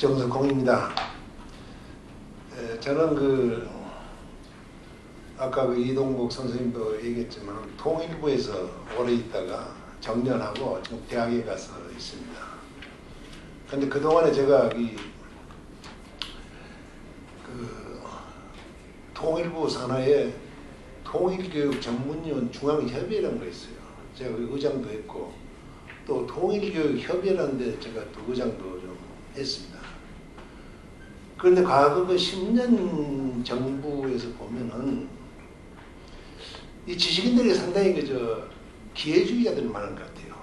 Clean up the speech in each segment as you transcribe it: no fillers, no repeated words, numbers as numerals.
정석홍입니다. 저는 아까 이동국 선생님도 얘기했지만 통일부에서 오래 있다가 정년하고 지금 대학에 가서 있습니다. 근데 그동안에 제가 통일부 산하에 통일교육 전문위원 중앙협의회라는 거 있어요. 제가 의장도 했고 또 통일교육협의회라는 데 제가 또 의장도 좀 했습니다. 그런데 과거 10년 정부에서 보면은 이 지식인들이 상당히 기회주의자들이 많은 것 같아요.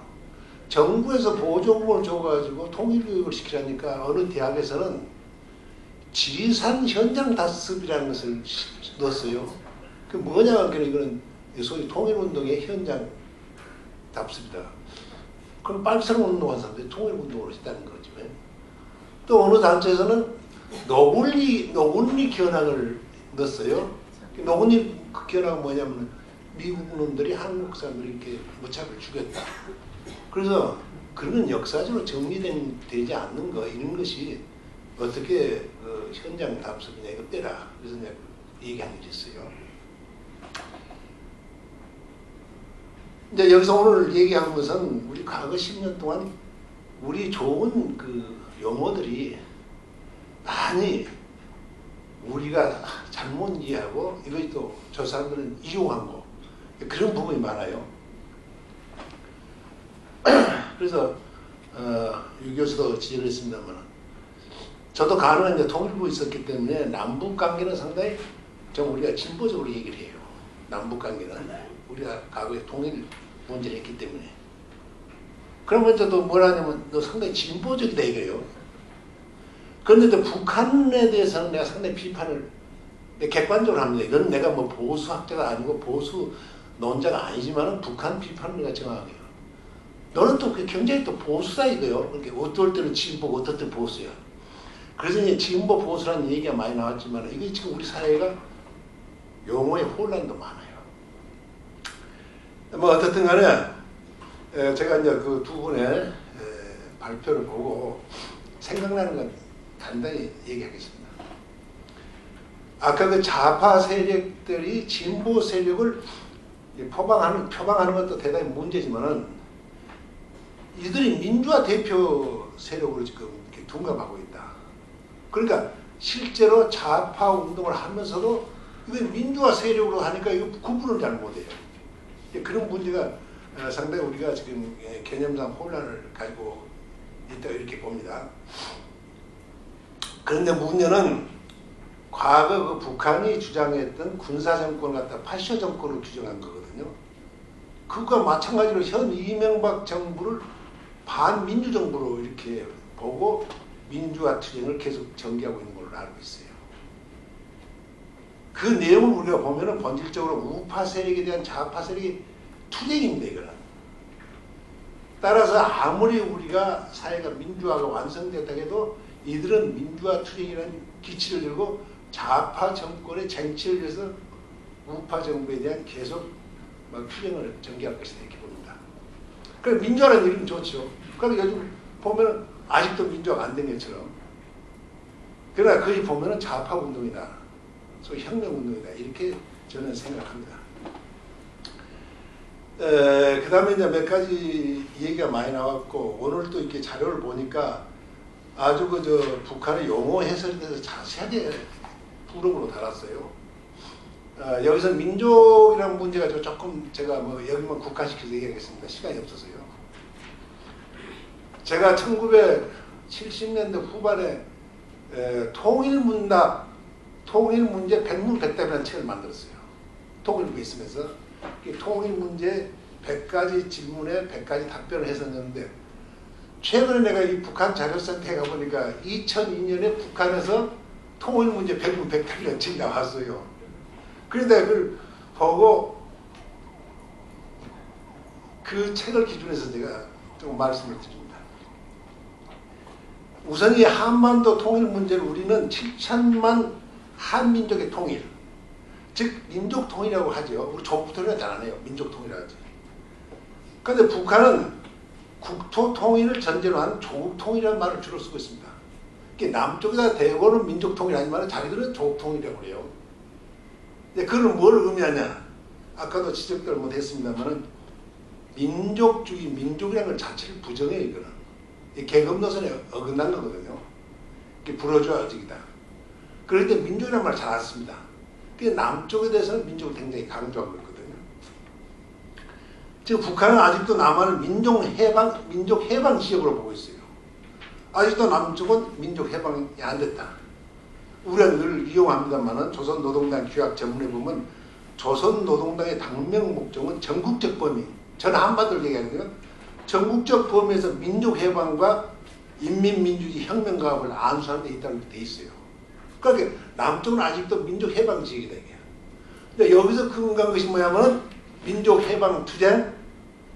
정부에서 보조금을 줘가지고 통일교육을 시키라니까 어느 대학에서는 지산 현장 답습이라는 것을 넣었어요. 그 뭐냐 하면 이거는 소위 통일운동의 현장 답습이다. 그럼 빨치산 운동한 사람들이 통일운동을 했다는 거죠. 또 어느 단체에서는 노군리 견학을 넣었어요. 노군리 견학은 뭐냐면 미국 놈들이 한국 사람들이 이렇게 무차별 죽였다. 그래서 그런 역사적으로 정리되지 않는 거 이런 것이 어떻게 현장 답습이냐 이거 빼라. 그래서 내가 얘기한 게 있어요. 이제 여기서 오늘 얘기한 것은 우리 과거 10년 동안 우리 좋은 용어들이 많이 우리가 잘못 이해하고 이것이 또 저 사람들은 이용한 거 그런 부분이 많아요. 그래서 유 교수도 지적을 했습니다만 저도 가능한 이제 통일부에 있었기 때문에 남북관계는 상당히 좀 우리가 진보적으로 얘기를 해요. 남북관계는 우리가 과거에 통일 문제를 했기 때문에. 그러면 저도 뭐라 하냐면 너 상당히 진보적이다 이거예요. 그런데 북한에 대해서는 내가 상당히 비판을 객관적으로 합니다. 이건 내가 뭐 보수학자가 아니고 보수 논자가 아니지만은 북한 비판을 내가 정확하게 해요. 너는 또 굉장히 또 보수다 이거요. 그러니까 어떨 때는 진보고 어떨 때는 보수야. 그래서 이제 진보 보수라는 얘기가 많이 나왔지만 이게 지금 우리 사회가 용어의 혼란도 많아요. 뭐 어떻든 간에 제가 이제 그 두 분의 발표를 보고 생각나는 건 간단히 얘기하겠습니다. 아까 좌파 세력들이 진보 세력을 표방하는 것도 대단히 문제지만은 이들이 민주화 대표 세력으로 지금 이렇게 둔갑하고 있다. 그러니까 실제로 좌파 운동을 하면서도 이거 민주화 세력으로 하니까 이거 구분을 잘 못해요. 그런 문제가 상당히 우리가 지금 개념상 혼란을 가지고 있다고 이렇게 봅니다. 그런데 문제는 과거 북한이 주장했던 군사정권을 갖다 파쇼 정권으로 규정한 거거든요. 그것과 마찬가지로 현 이명박 정부를 반민주정부로 이렇게 보고 민주화 투쟁을 계속 전개하고 있는 걸로 알고 있어요. 그 내용을 우리가 보면은 본질적으로 우파 세력에 대한 좌파 세력의 투쟁입니다, 이거는. 따라서 아무리 우리가 사회가 민주화가 완성됐다 해도 이들은 민주화 투쟁이라는 기치를 들고 좌파 정권의 쟁취를 위해서 우파 정부에 대한 계속 투쟁을 전개할 것이다 이렇게 봅니다. 그래서 민주화라는 이름이 좋죠. 그런데 요즘 보면 아직도 민주화가 안 된 것처럼. 그러나 거기 보면 좌파 운동이다. 소위 혁명 운동이다. 이렇게 저는 생각합니다. 그 다음에 이제 몇 가지 얘기가 많이 나왔고 오늘 또 이렇게 자료를 보니까 아주 북한의 용어 해설에 대해서 자세하게 부록으로 달았어요. 여기서 민족이라는 문제가 조금 제가 여기만 국한시켜서 얘기하겠습니다. 시간이 없어서요. 제가 1970년대 후반에 통일문제 백문백답이라는 책을 만들었어요. 통일부에 있으면서 통일문제 100가지 질문에 100가지 답변을 했었는데 최근에 내가 이 북한 자료센터에 가보니까 2002년에 북한에서 통일문제 백문백답이라는 책이 나왔어요. 그런데 그걸 보고 그 책을 기준해서 제가 좀 말씀을 드립니다. 우선 이 한반도 통일 문제를 우리는 7천만 한민족의 통일, 즉 민족 통일이라고 하죠. 우리 조국 통일은 잘 안 해요. 민족 통일이라고 하죠. 그런데 북한은 국토 통일을 전제로 한 조국 통일이라는 말을 주로 쓰고 있습니다. 남쪽에다 대고는 민족통일하지만 자기들은 조국통일이라고 그래요. 근데 그건 뭘 의미하냐? 아까도 지적들 못했습니다만은 민족주의, 민족이라는 걸 자체를 부정해요. 이거는 계급 노선에 어긋난 거거든요. 이게 불어줘야지기다. 그런데 민족이라는 말 잘 안 씁니다. 남쪽에 대해서는 민족을 굉장히 강조하고 있거든요. 지금 북한은 아직도 남한을 민족 해방 지역으로 보고 있어요. 아직도 남쪽은 민족 해방이 안 됐다. 우리가 늘 이용합니다만은 조선노동당 규약 전문에 보면 조선노동당의 당명 목적은 전국적 범위, 전 한반도를 얘기하거든요. 전국적 범위에서 민족 해방과 인민민주주의 혁명 가업을 안수하는 데 있다고 돼 있어요. 그러니까 남쪽은 아직도 민족 해방 지역이다. 근데 여기서 근거한 것이 뭐냐면 민족 해방 투쟁,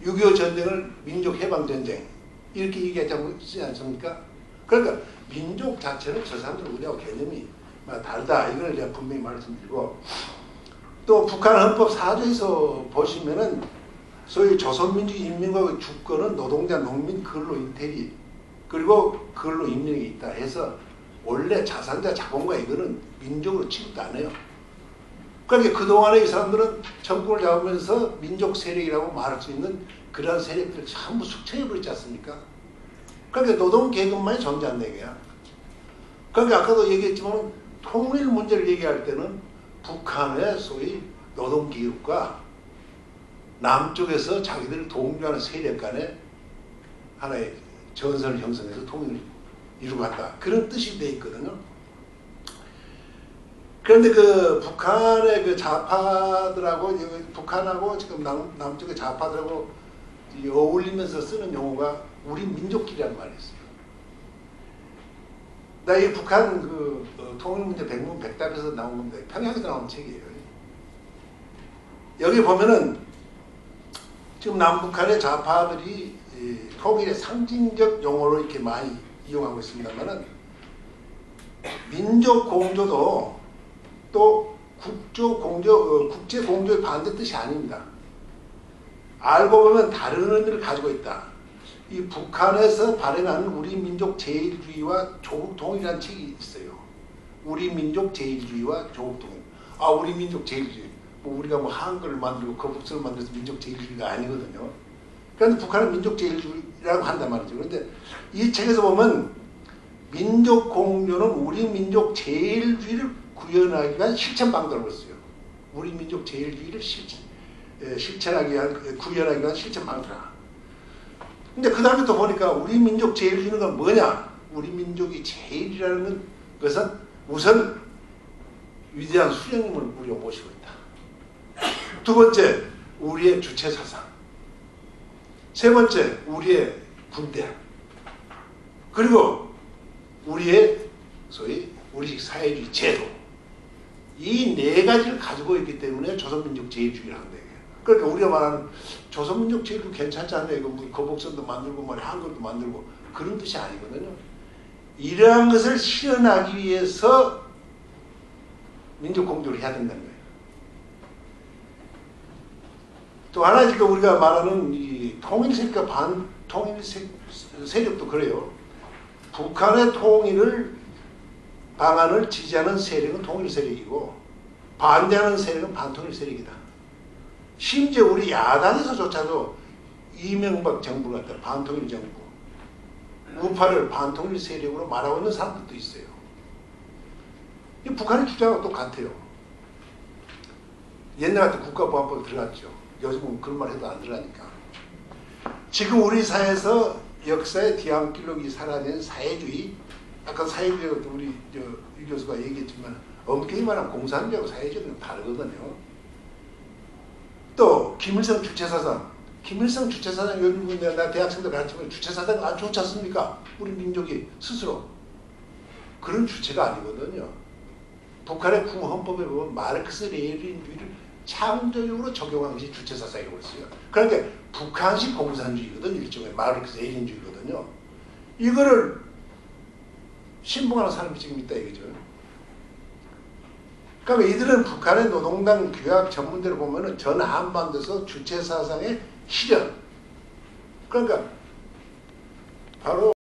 6.25 전쟁을 민족 해방 전쟁 이렇게 얘기하지 않습니까? 그러니까 민족 자체는 저 사람들 우리하고 개념이 다르다. 이걸 제가 분명히 말씀드리고, 또 북한 헌법 4조에서 보시면은 소위 조선민주인민공화국의 주권은 노동자, 농민, 근로, 인테리 그리고 근로 인민에게 있다 해서 원래 자산자, 자본가 이거는 민족으로 취급도 안 해요. 그러니까 그동안에 이 사람들은 정권을 잡으면서 민족 세력이라고 말할 수 있는 그런 세력들을 전부 숙청해버리지 않습니까? 그러니까 노동계급만이 존재한다 이거야. 그러니까 아까도 얘기했지만 통일 문제를 얘기할 때는 북한의 소위 노동계급과 남쪽에서 자기들을 동조하는 세력 간에 하나의 전선을 형성해서 통일을 이루어간다. 그런 뜻이 돼 있거든요. 그런데 그 북한의 그 좌파들하고 북한하고 지금 남쪽의 좌파들하고 어울리면서 쓰는 용어가 우리 민족끼리라는 말이 있어요. 나 이 북한 그 통일문제 백문백답에서 나온 건데 평양에서 나온 책이에요. 여기 보면은 지금 남북한의 좌파들이 통일의 상징적 용어로 이렇게 많이 이용하고 있습니다만은 민족 공조도 또 국제 공조의 반대 뜻이 아닙니다. 알고 보면 다른 의미를 가지고 있다. 이 북한에서 발행하는 우리 민족 제일주의와 조국 통일이라는 책이 있어요. 우리 민족 제일주의와 조국 통일. 아, 우리 민족 제일주의. 뭐 우리가 뭐 한글을 만들고 거북선을 만들어서 민족 제일주의가 아니거든요. 그런데 북한은 민족 제일주의라고 한단 말이죠. 그런데 이 책에서 보면 민족 공조는 우리 민족 제일주의를 구현하기 위한 실천 방법을 써요. 우리 민족 제일주의를 실천하기 위한, 구현하기 위한 실천 방법이다. 근데 그 다음에 또 보니까 우리 민족 제일주의는 뭐냐? 우리 민족이 제일이라는 것은 우선 위대한 수령님을 우리가 모시고 있다. 두 번째, 우리의 주체 사상. 세 번째, 우리의 군대. 그리고 우리의 소위 우리식 사회주의 제도. 이 네 가지를 가지고 있기 때문에 조선민족 제일주의를 한다. 그러니까 우리가 말하는 조선민족 제일주의 괜찮지 않냐, 이거 뭐 거북선도 만들고 말이야, 한글도 만들고 그런 뜻이 아니거든요. 이러한 것을 실현하기 위해서 민족 공조를 해야 된다는 거예요. 또 하나 지금 우리가 말하는 이 통일 세력과 반통일 세력도 그래요. 북한의 통일을 방안을 지지하는 세력은 통일 세력이고 반대하는 세력은 반통일 세력이다. 심지어 우리 야당에서조차도 이명박 정부를 갖다 반통일 정부, 우파를 반통일 세력으로 말하고 있는 사람들도 있어요. 이 북한의 주장은 똑같아요. 옛날 같은 국가보안법 들어갔죠. 요즘은 그런 말 해도 안 들어가니까. 지금 우리 사회에서 역사의 뒤안길로 사라진 사회주의, 아까 사회주의도 우리 유 교수가 얘기했지만 엄격히 말하면 공산주의하고 사회주의는 다르거든요. 또 김일성 주체사상, 김일성 주체사상 요즘 나 대학생들 가르치면 주체사상 안 좋지 않습니까? 우리 민족이 스스로 그런 주체가 아니거든요. 북한의 구헌법에 보면 마르크스 레닌주의를 창조적으로 적용한 것이 주체사상이라고 했어요. 그러니까 북한식 공산주의거든, 일종의 마르크스 레닌주의거든요. 이거를 신봉하는 사람이 지금 있다 이거죠. 그러니까 이들은 북한의 노동당 규약 전문대로 보면은 전 한반도에서 주체사상의 실현. 그러니까 바로